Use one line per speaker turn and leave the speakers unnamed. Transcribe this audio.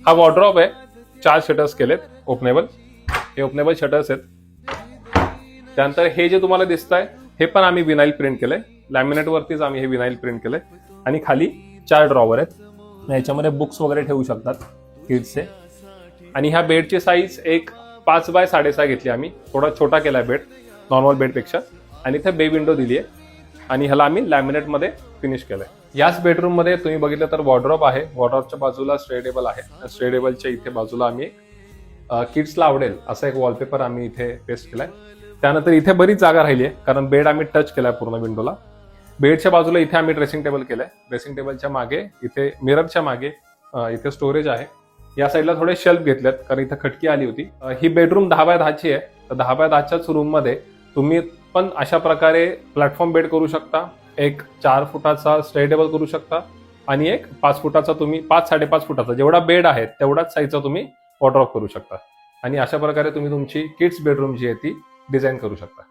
हा वॉर्डरोब आहे, 4 शटर्स केलेत ओपनेबल, हे ओपनेबल शटर्स आहेत. त्यानंतर हे जे तुम्हाला दिसत आहे हे पण आम्ही विनाईल प्रिंट केलंय, लॅमिनेट वरतीच आम्ही हे विनाईल प्रिंट केलंय. आणि खाली 4 ड्रॉवर आहेत, याच्यामध्ये बुक्स वगैरे ठेवू शकतात किड्सचे. आणि ह्या बेडची साईज एक 5 बाय 6.5 घेतली आम्ही, थोडा छोटा केलाय बेड नॉर्मल बेडपेक्षा. आणि इथे बे विंडो दिली आहे आणि ह्याला आम्ही लॅमिनेट मध्ये फिनिश केलंय. याच बेडरूम मध्ये तुम्ही बघितलं तर वॉर्डरोब आहे, वॉर्डरोबच्या बाजूला स्टडी टेबल आहे, स्टडी टेबलच्या इथे बाजूला आम्ही किड्सला आवडेल असा एक वॉलपेपर आम्ही इथे पेस्ट केलाय. त्यानंतर इथे बरीच जागा राहिली आहे कारण बेड आम्ही टच केलाय पूर्ण विंडोला. बेडच्या बाजूला इथे आम्ही ड्रेसिंग टेबल केलंय, ड्रेसिंग टेबलच्या मागे इथे मिररच्या मागे इथे स्टोरेज आहे. या साईडला थोडे शेल्फ घेतलेत कारण इथे खटकी आली होती. ही बेडरूम 10 बाय 10ची आहे, तर 10 बाय 10च्याच रूम मध्ये तुम्ही पण अशा प्रकारे प्लॅटफॉर्म बेड करू शकता, एक 4 फुटाचा स्टडी टेबल करू शकता आणि एक 5 फुटाचा तुम्ही 5-5.5 फुटाचा जेवढा बेड आहे तेवढाच साईजचा तुम्ही वॉर्डरोब करू शकता. आणि अशा प्रकारे तुम्ही तुमची किड्स बेडरूम जी आहे ती डिझाईन करू शकता.